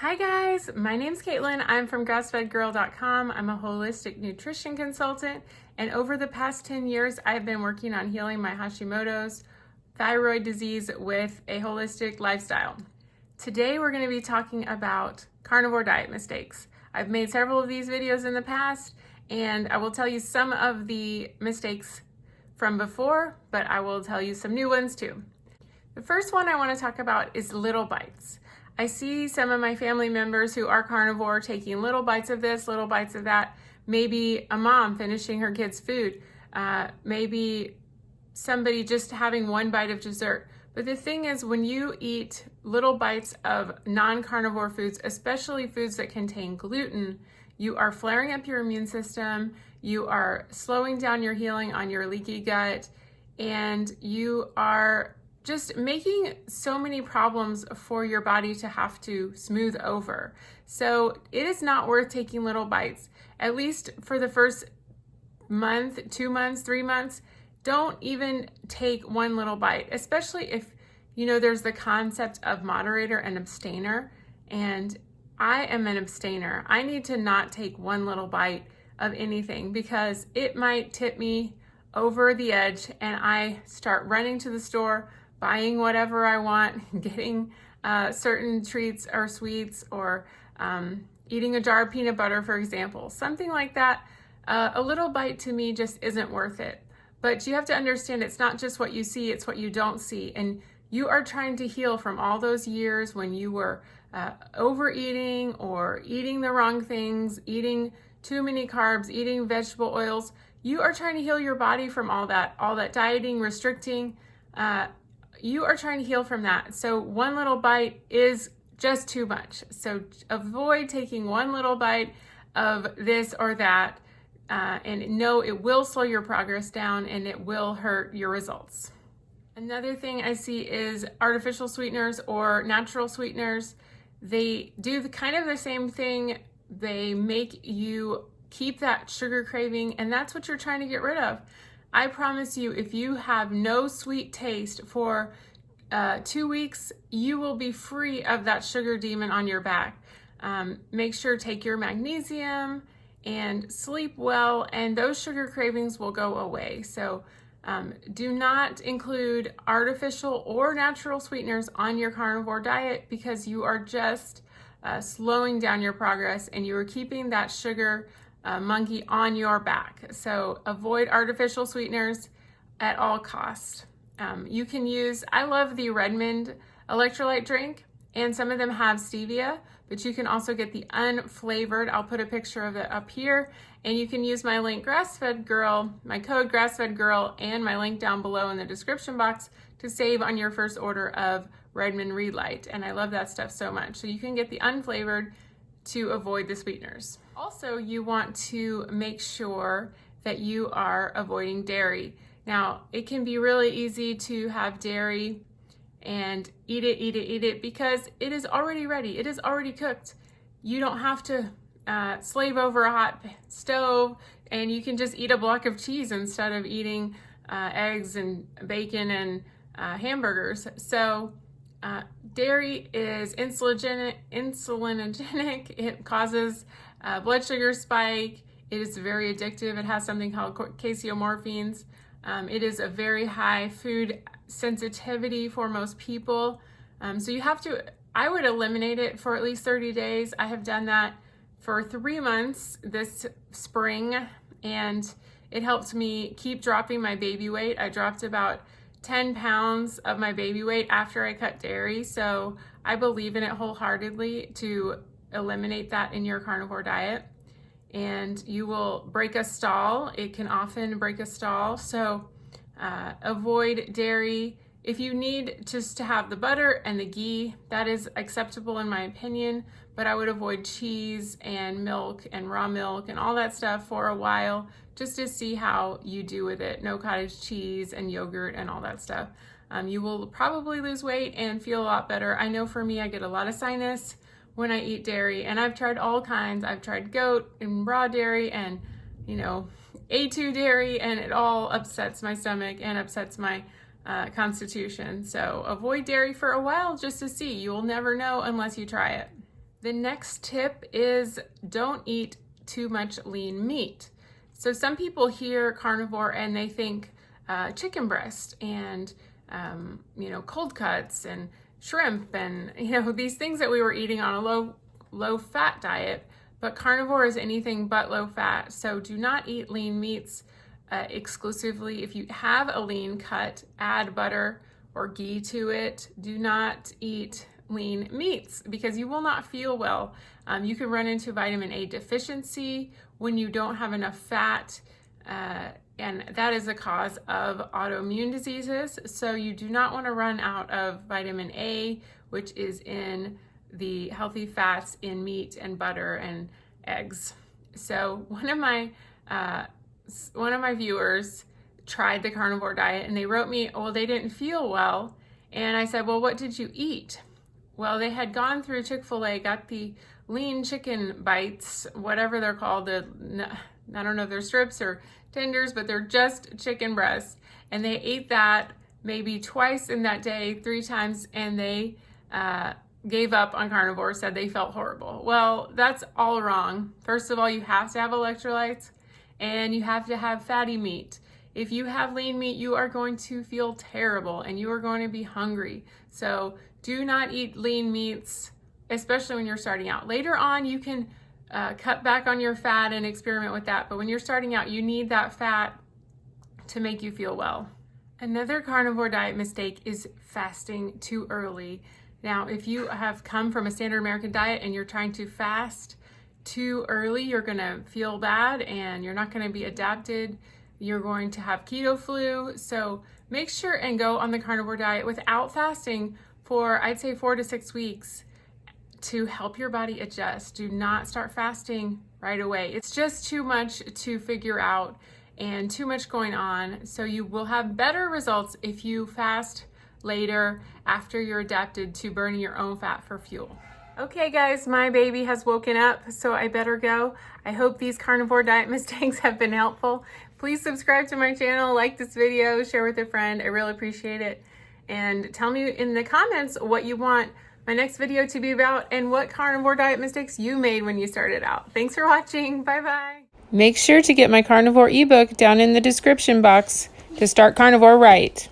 Hi guys, my name's Caitlin. I'm from grassfedgirl.com. I'm a holistic nutrition consultant, and over the past 10 years, I've been working on healing my Hashimoto's thyroid disease with a holistic lifestyle. Today, we're going to be talking about carnivore diet mistakes. I've made several of these videos in the past, and I will tell you some of the mistakes from before, but I will tell you some new ones too. The first one I want to talk about is little bites. I see some of my family members who are carnivore taking little bites of this, little bites of that. Maybe a mom finishing her kid's food. Maybe somebody just having one bite of dessert. But the thing is, when you eat little bites of non-carnivore foods, especially foods that contain gluten, you are flaring up your immune system, you are slowing down your healing on your leaky gut, and you are just making so many problems for your body to have to smooth over. So it is not worth taking little bites, at least for the first month, 2 months, 3 months. Don't even take one little bite, especially if there's the concept of moderator and abstainer. And I am an abstainer. I need to not take one little bite of anything because it might tip me over the edge and I start running to the store, buying whatever I want, getting certain treats or sweets, or eating a jar of peanut butter, for example. Something like that. A little bite to me just isn't worth it. But you have to understand it's not just what you see, it's what you don't see. And you are trying to heal from all those years when you were overeating or eating the wrong things, eating too many carbs, eating vegetable oils. You are trying to heal your body from all that dieting, restricting. You are trying to heal from that. So one little bite is just too much. So avoid taking one little bite of this or that. And know it will slow your progress down and it will hurt your results. Another thing I see is artificial sweeteners or natural sweeteners. They do kind of the same thing. They make you keep that sugar craving, and that's what you're trying to get rid of. I promise you, if you have no sweet taste for 2 weeks, you will be free of that sugar demon on your back. Make sure to take your magnesium and sleep well, and those sugar cravings will go away. So do not include artificial or natural sweeteners on your carnivore diet because you are just slowing down your progress and you are keeping that sugar monkey on your back. So avoid artificial sweeteners at all costs. You can use, I love the Redmond electrolyte drink, and some of them have stevia, but you can also get the unflavored. I'll put a picture of it up here, and you can use my link GrassFedGirl, my code GrassFedGirl, and my link down below in the description box to save on your first order of Redmond Relight. And I love that stuff so much. So you can get the unflavored to avoid the sweeteners. Also, you want to make sure that you are avoiding dairy. Now, it can be really easy to have dairy and eat it because it is already ready. It is already cooked. You don't have to slave over a hot stove, and you can just eat a block of cheese instead of eating eggs and bacon and hamburgers. So dairy is insulinogenic. It causes blood sugar spike. It is very addictive. It has something called casomorphins. It is a very high food sensitivity for most people. So you have to, I would eliminate it for at least 30 days. I have done that for 3 months this spring, and it helped me keep dropping my baby weight. I dropped about 10 pounds of my baby weight after I cut dairy. So I believe in it wholeheartedly to eliminate that in your carnivore diet. And you will break a stall. It can often break a stall. So avoid dairy. If you need just to have the butter and the ghee, that is acceptable in my opinion, but I would avoid cheese and milk and raw milk and all that stuff for a while just to see how you do with it. No cottage cheese and yogurt and all that stuff. You will probably lose weight and feel a lot better. I know for me, I get a lot of sinus when I eat dairy, and I've tried all kinds. I've tried goat and raw dairy and, A2 dairy, and it all upsets my stomach and upsets my constitution. So avoid dairy for a while just to see. You will never know unless you try it. The next tip is don't eat too much lean meat. So some people hear carnivore and they think chicken breast and cold cuts and shrimp and these things that we were eating on a low fat diet. But carnivore is anything but low fat. So do not eat lean meats exclusively. If you have a lean cut, add butter or ghee to it. Do not eat lean meats because you will not feel well. You can run into vitamin A deficiency when you don't have enough fat, and that is a cause of autoimmune diseases. So you do not want to run out of vitamin A, which is in the healthy fats in meat and butter and eggs. So one of my viewers tried the carnivore diet and they wrote me, well, they didn't feel well. And I said, well, what did you eat? Well, they had gone through Chick-fil-A, got the lean chicken bites, whatever they're called. I don't know if they're strips or tenders, but they're just chicken breasts. And they ate that maybe twice in that day, 3 times, and they gave up on carnivore, said they felt horrible. Well, that's all wrong. First of all, you have to have electrolytes and you have to have fatty meat. If you have lean meat, you are going to feel terrible and you are going to be hungry. So do not eat lean meats, especially when you're starting out. Later on, you can cut back on your fat and experiment with that. But when you're starting out, you need that fat to make you feel well. Another carnivore diet mistake is fasting too early. Now, if you have come from a standard American diet and you're trying to fast too early, you're going to feel bad and you're not going to be adapted. You're going to have keto flu. So make sure and go on the carnivore diet without fasting for, I'd say, 4 to 6 weeks to help your body adjust. Do not start fasting right away. It's just too much to figure out and too much going on. So you will have better results if you fast later after you're adapted to burning your own fat for fuel. Okay guys, my baby has woken up, so I better go. I hope these carnivore diet mistakes have been helpful. Please subscribe to my channel, like this video, share with a friend. I really appreciate it. And tell me in the comments what you want my next video to be about and what carnivore diet mistakes you made when you started out. Thanks for watching. Bye-bye. Make sure to get my carnivore ebook down in the description box to start carnivore right.